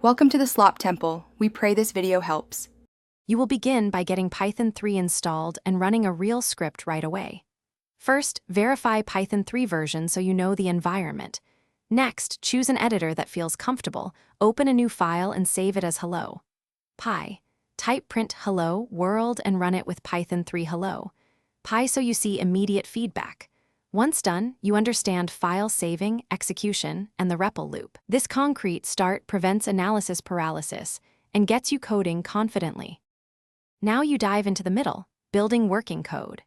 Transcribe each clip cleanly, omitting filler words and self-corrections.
Welcome to the Slop Temple. We pray this video helps. You will begin by getting Python 3 installed and running a real script right away. First, verify Python 3 version so you know the environment. Next, choose an editor that feels comfortable, open a new file and save it as hello. Type print hello world and run it with Python 3 hello. So you see immediate feedback. Once done, you understand file saving, execution, and the REPL loop. This concrete start prevents analysis paralysis and gets you coding confidently. Now you dive into the middle, building working code.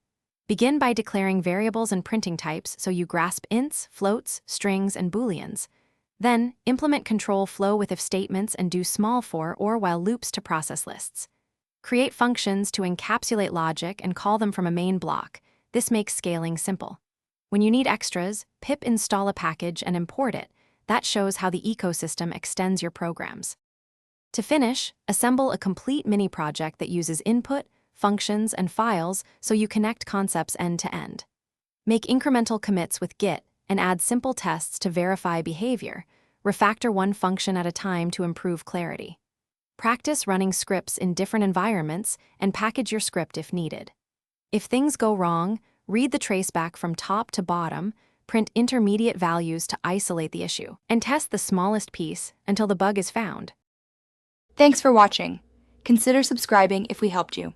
Begin by declaring variables and printing types so you grasp ints, floats, strings, and booleans. Then, implement control flow with if statements and do small for or while loops to process lists. Create functions to encapsulate logic and call them from a main block. This makes scaling simple. When you need extras, pip install a package and import it. That shows how the ecosystem extends your programs. To finish, assemble a complete mini project that uses input, functions, and files so you connect concepts end to end. Make incremental commits with Git and add simple tests to verify behavior. Refactor one function at a time to improve clarity. Practice running scripts in different environments and package your script if needed. If things go wrong, read the traceback from top to bottom, print intermediate values to isolate the issue, and test the smallest piece until the bug is found. Thanks for watching. Consider subscribing if we helped you.